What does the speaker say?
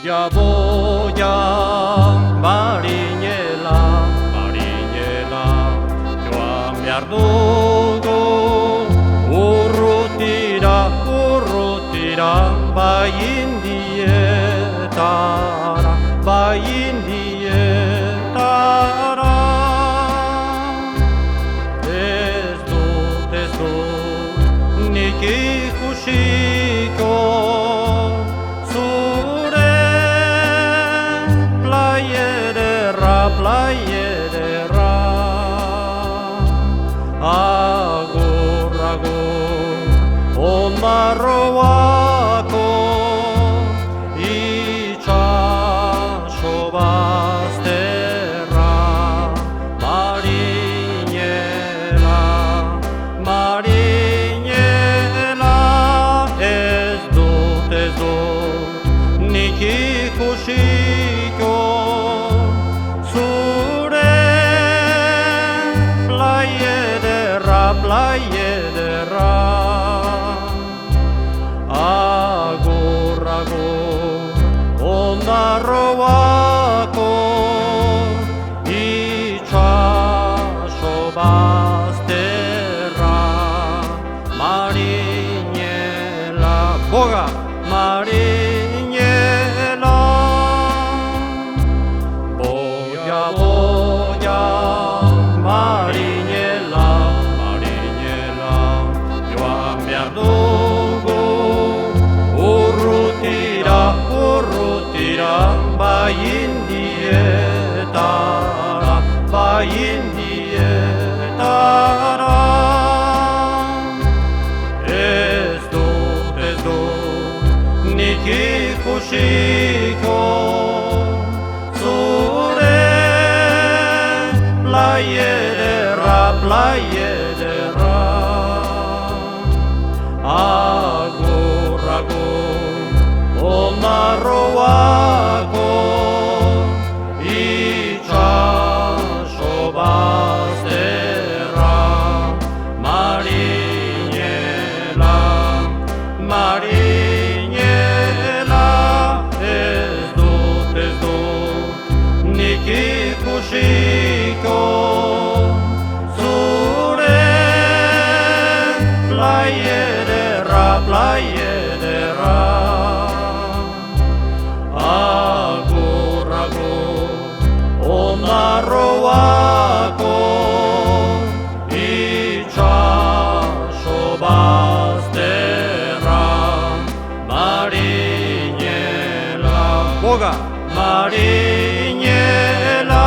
voy a marinela, marinela, joan behar dugu urrutira, urrutira, bai indietara, bai indietara. Ez dut nik ikusiko playa ederra, agur, agur, Ondarroako itxaso bazterra, marinela, marinela, ez dut nik ikusiko playa ederra, agur, agur, Ondarroako itxaso bazterra, marinela, boga, marinela, boia, boia, marinela, urrutira, urrutira, bai indietara, bai indietara. Ez dut nik ikusiko zure playa ederra, playa ederra. Agur, agur, Ondarroako itxaso bazterra, marinela, marinela, ez dut nik ikusiko zure playa ederra, agur, agur, Ondarroako itxaso bazterra, marinela, boga, marinela.